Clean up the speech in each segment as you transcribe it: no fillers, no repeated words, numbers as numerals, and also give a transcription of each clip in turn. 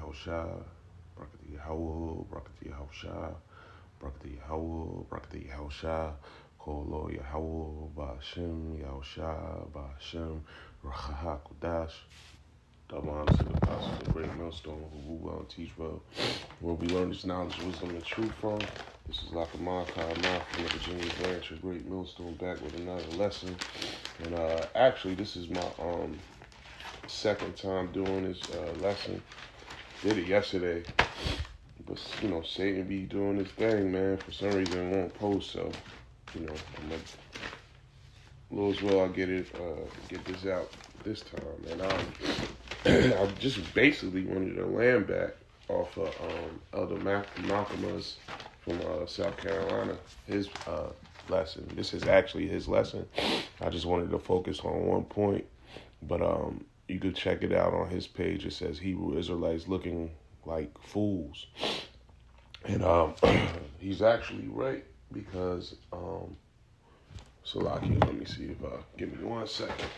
Yahusha, Barakati Yahweh, Barakati Yahusha, Barakati Yahweh, Barakati Yahusha, Kolo Yahweh, Ba'ashem, Yahusha, Ba'ashem, Rachaha Kudash. Double honors to the apostles, the great millstone who rule well and teach well. Where we learn this knowledge, wisdom, and truth from. This is Lakamah Ka'amah from the Virginia branch of Great Millstone, back with another lesson. And actually, this is my second time doing this lesson. Did it yesterday, but Satan be doing his thing, man. For some reason, it won't post. So, I'm like, Lord's will, I'll get this out this time. And I just basically wanted to land back off of Elder Malcolmus from South Carolina. His lesson. This is actually his lesson. I just wanted to focus on one point, but you could check it out on his page. It says Hebrew Israelites looking like fools, and he's actually right because Salaki. Let me see if give me 1 second.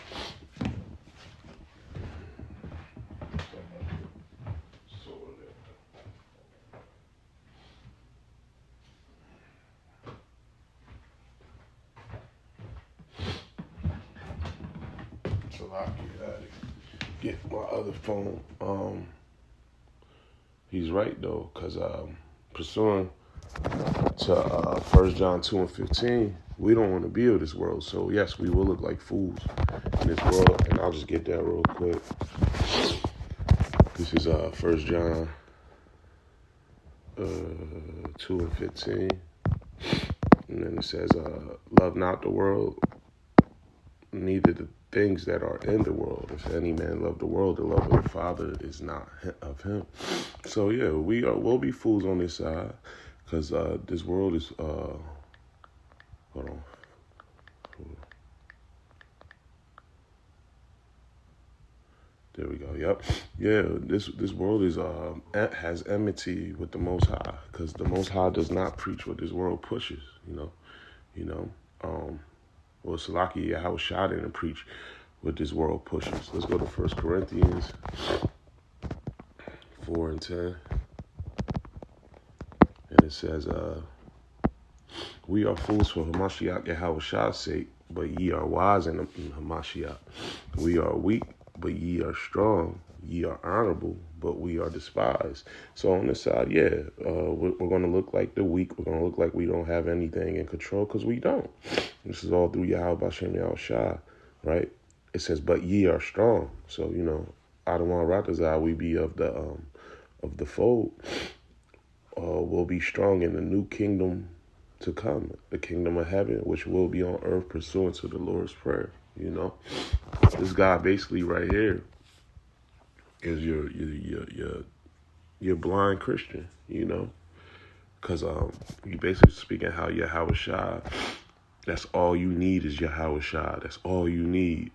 Get my other phone. He's right though, because pursuing to 1 John 2 and 15, we don't want to be of this world. So yes, we will look like fools in this world. And I'll just get that real quick. This is 1 John 2 and 15. And then it says, love not the world, neither the things that are in the world. If any man love the world, the love of the Father is not of him. So yeah, we'll be fools on this side, because this world is hold on. There we go. Yep. Yeah, this world is has enmity with the Most High, because the Most High does not preach what this world pushes. Well, Salaki Yahweh didn't preach what this world pushes. Let's go to 1 Corinthians 4 and 10. And it says, we are fools for Hamashiach Yahweh's sake, but ye are wise in Hamashiach. We are weak, but ye are strong. Ye are honorable, but we are despised. So on this side, we're going to look like the weak. We're going to look like we don't have anything in control, because we don't. This is all through Yahweh Bashem Yahushua, right? It says, but ye are strong. So, Adonai Ratazah, we be of the fold. We'll be strong in the new kingdom to come, the kingdom of heaven, which will be on earth pursuant to the Lord's Prayer. This guy basically right here is your blind Christian, because you basically speaking how Yahweh Shai, that's all you need is Yahweh Shai. That's all you need,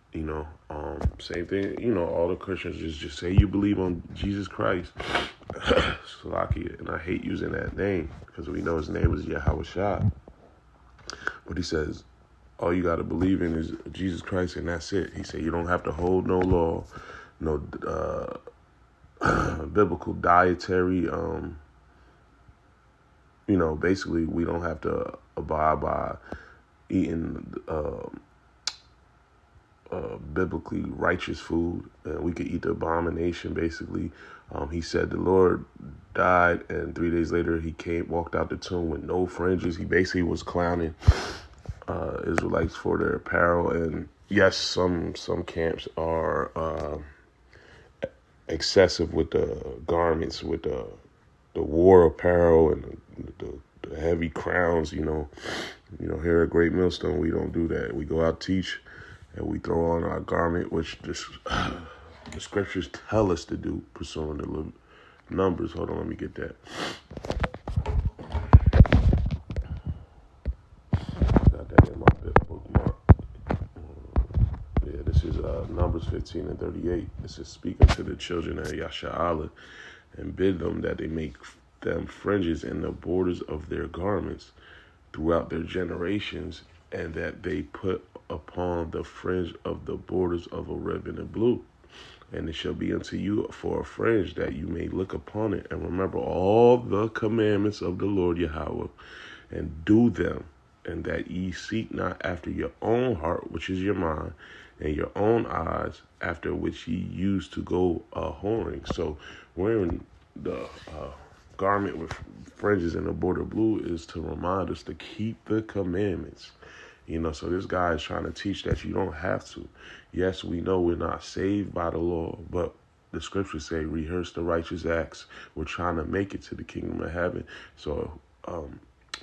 Same thing, all the Christians just say you believe on Jesus Christ. Salakia, and I hate using that name because we know his name is Yahweh Shai. But he says, all you got to believe in is Jesus Christ, and that's it. He said you don't have to hold no law, no biblical dietary, basically we don't have to abide by eating biblically righteous food. We could eat the abomination, basically. He said the Lord died, and 3 days later he walked out the tomb with no fringes. He basically was clowning Israelites for their apparel. And yes, some camps are excessive with the garments, with the war apparel and the heavy crowns. Here at Great Millstone, we don't do that. We go out teach, and we throw on our garment, which the scriptures tell us to do, pursuing the numbers. Hold on, let me get that. Got that in my bookmark. This is Numbers 15 and 38. This is speaking to the children of Yasha'Allah, and bid them that they make them fringes in the borders of their garments throughout their generations, and that they put upon the fringe of the borders of a red and blue. And it shall be unto you for a fringe, that you may look upon it and remember all the commandments of the Lord Yahweh, and do them, and that ye seek not after your own heart, which is your mind, and your own eyes, after which ye used to go whoring. So wearing the garment with fringes and the border blue is to remind us to keep the commandments. So this guy is trying to teach that you don't have to. Yes, we know we're not saved by the law, but the scriptures say, rehearse the righteous acts. We're trying to make it to the kingdom of heaven. So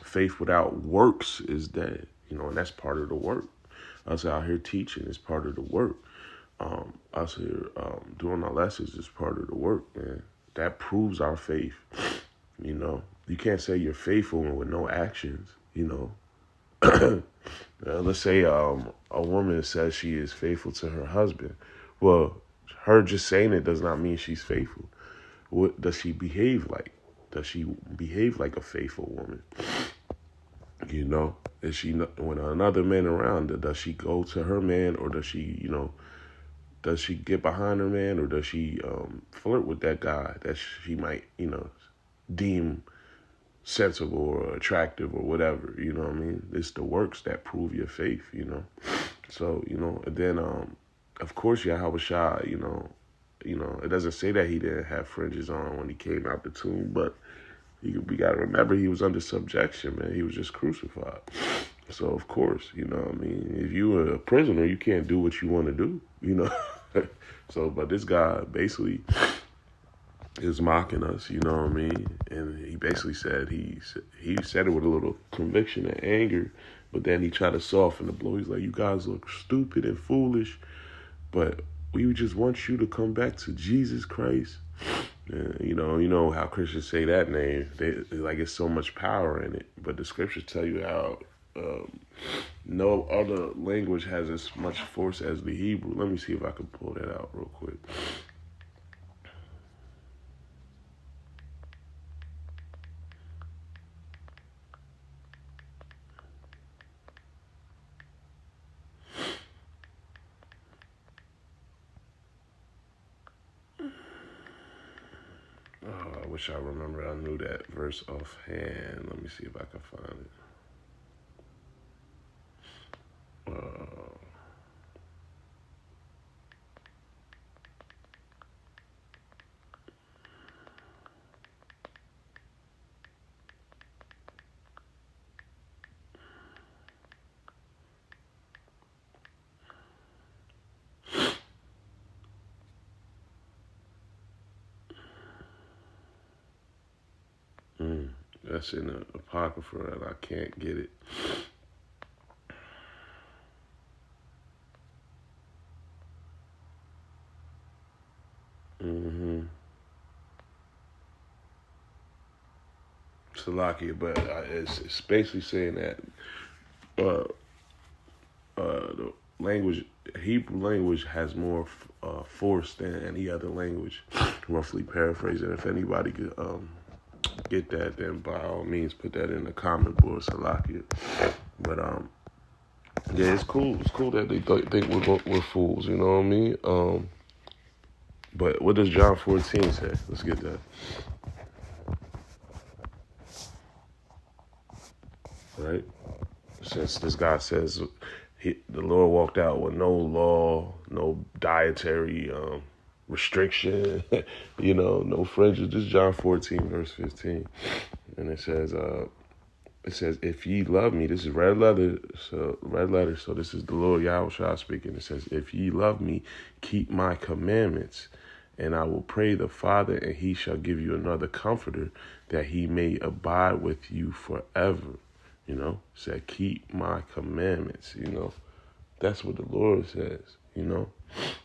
faith without works is dead, and that's part of the work. Us out here teaching is part of the work. Us here doing our lessons is part of the work, man. That proves our faith. You can't say you're faithful with no actions, Let's say a woman says she is faithful to her husband. Well, her just saying it does not mean she's faithful. What does she behave like? Does she behave like a faithful woman? Is she, when another man around, does she go to her man, or does she, does she get behind her man, or does she flirt with that guy that she might, deem sensible or attractive or whatever, you know what I mean? It's the works that prove your faith, So, and then, of course, Yahweh Shai, it doesn't say that he didn't have fringes on when he came out the tomb, but we got to remember he was under subjection, man. He was just crucified. So, of course, if you were a prisoner, you can't do what you want to do, So, but this guy basically is mocking us, And he basically said, he said it with a little conviction and anger, but then he tried to soften the blow. He's like, you guys look stupid and foolish, but we just want you to come back to Jesus Christ. And, you know how Christians say that name. They like, it's so much power in it, but the scriptures tell you how no other language has as much force as the Hebrew. Let me see if I can pull that out real quick. I wish I remember. I knew that verse offhand. Let me see if I can find it. That's in the Apocrypha, and I can't get it. Salakia, but it's basically saying that the language, Hebrew language, has more force than any other language. Roughly paraphrasing. If anybody could get that, then by all means put that in the comment board, Salakia. But yeah, it's cool. It's cool that they think we're fools. You know what I mean? But what does John 14 say? Let's get that. Right? Since this guy says the Lord walked out with no law, no dietary restriction, no fringes. This is John 14, verse 15. And it says, if ye love me, this is red letter, so this is the Lord Yahweh speaking. It says, if ye love me, keep my commandments, and I will pray the Father, and he shall give you another comforter, that he may abide with you forever. Said, keep my commandments, That's what the Lord says,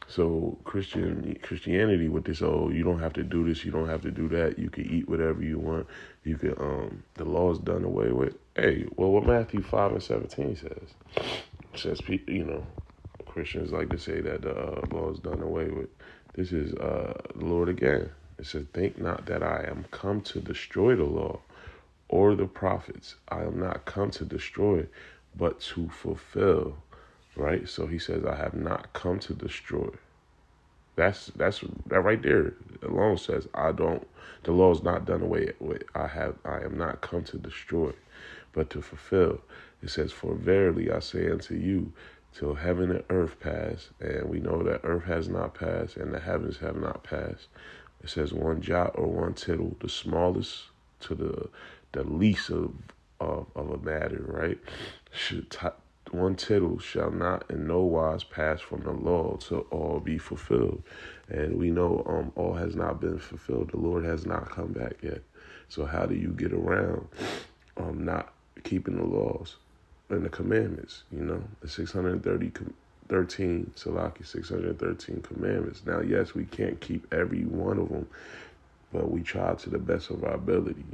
So Christianity with this, you don't have to do this, you don't have to do that, you can eat whatever you want, you can, the law is done away with. Hey, well, what Matthew 5 and 17 says, Christians like to say that the law is done away with. This is the Lord again. It says, think not that I am come to destroy the law or the prophets. I am not come to destroy, but to fulfill. Right? So he says, I have not come to destroy. That right there alone says the law is not done away with. I am not come to destroy, but to fulfill. It says, for verily I say unto you, till heaven and earth pass, and we know that earth has not passed and the heavens have not passed. It says one jot or one tittle, the smallest to the least of a matter, right? One tittle shall not in no wise pass from the law till all be fulfilled. And we know all has not been fulfilled. The Lord has not come back yet. So how do you get around not keeping the laws and the commandments? The 613 commandments. Now, yes, we can't keep every one of them, but we try to the best of our ability.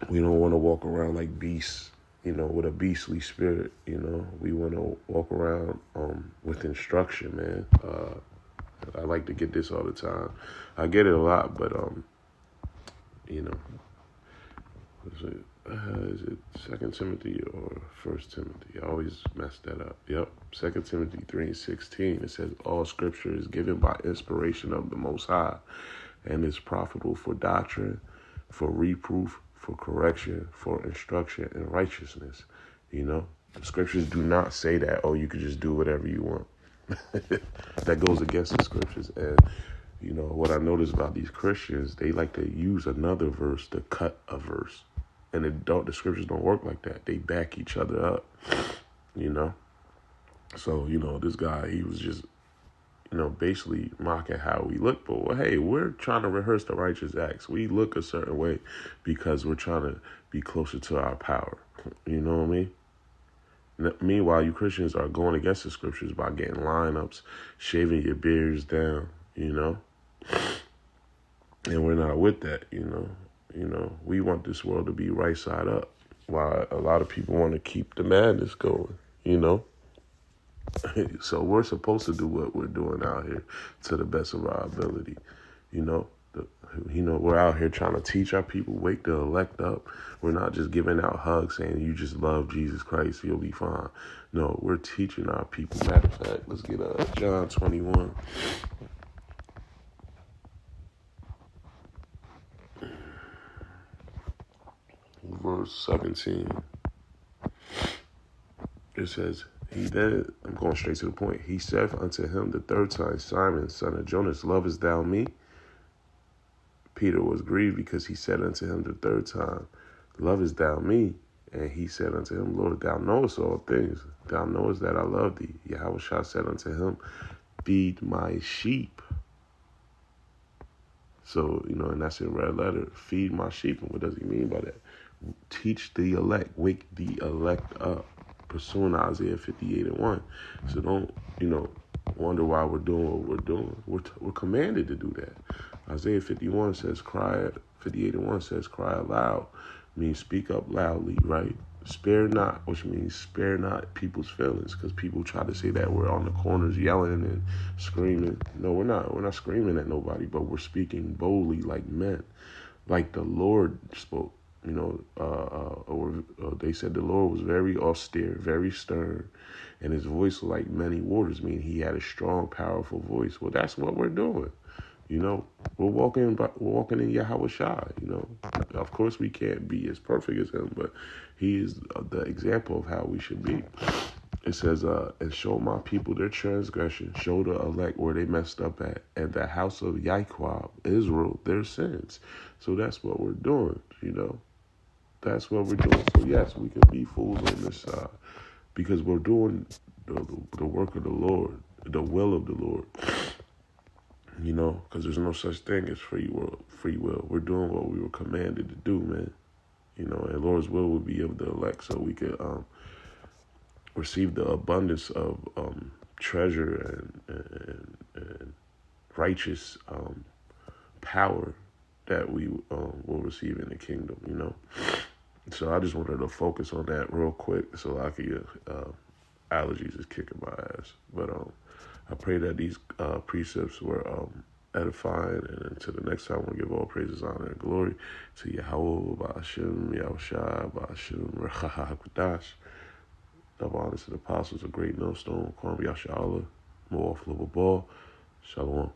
We don't want to walk around like beasts, with a beastly spirit. We want to walk around with instruction, man. I like to get this all the time. I get it a lot, but is it 2 Timothy or 1 Timothy? I always mess that up. Yep, 2 Timothy 3:16. It says, all scripture is given by inspiration of the Most High and is profitable for doctrine, for reproof, for correction, for instruction in righteousness. The scriptures do not say that, you could just do whatever you want. That goes against the scriptures. And, what I notice about these Christians, they like to use another verse to cut a verse. And the scriptures don't work like that. They back each other up, So, this guy, he was just, basically mocking how we look. But, well, hey, we're trying to rehearse the righteous acts. We look a certain way because we're trying to be closer to our power. You know what I mean? Meanwhile, you Christians are going against the scriptures by getting lineups, shaving your beards down, And we're not with that, We want this world to be right side up, while a lot of people want to keep the madness going, So we're supposed to do what we're doing out here to the best of our ability, We're out here trying to teach our people, wake the elect up. We're not just giving out hugs saying you just love Jesus Christ, you'll be fine. No, we're teaching our people. Matter of fact, let's get John 21. Verse 17. It says, I'm going straight to the point. He said unto him the third time, Simon, son of Jonas, lovest thou me? Peter was grieved because he said unto him the third time, lovest thou me? And he said unto him, Lord, thou knowest all things. Thou knowest that I love thee. Yahushua said unto him, feed my sheep. So, and that's in red letter, feed my sheep. And what does he mean by that? Teach the elect, wake the elect up. Pursuing Isaiah 58:1. So don't, wonder why we're doing what we're doing. We're commanded to do that. Isaiah 51 says, 58:1 says, cry aloud, means speak up loudly, right? Spare not, which means spare not people's feelings, because people try to say that we're on the corners yelling and screaming. No, we're not. We're not screaming at nobody, but we're speaking boldly like men, like the Lord spoke. They said the Lord was very austere, very stern, and his voice was like many waters, meaning he had a strong, powerful voice. Well, that's what we're doing. We're walking in Yahushua. Of course we can't be as perfect as him, but he is the example of how we should be. It says, and show my people their transgression, show the elect where they messed up at, and the house of Yaquab, Israel, their sins. So that's what we're doing, That's what we're doing. So yes, we can be fools on this side because we're doing the work of the Lord, the will of the Lord. Because there's no such thing as free will. We're doing what we were commanded to do, man. And Lord's will will be of the elect, so we could receive the abundance of treasure and righteous power that we will receive in the kingdom. So I just wanted to focus on that real quick, so I could allergies is kicking my ass. But I pray that these precepts were edifying, and until the next time, we'll give all praises, honor, and glory to Yahweh, Ba'ashem, Yahushua, Ba'ashem, Rechaha HaKadosh. Double honor to the apostles, a great millstone, Kwam Yasha Allah, More off Global Ball. Shalom.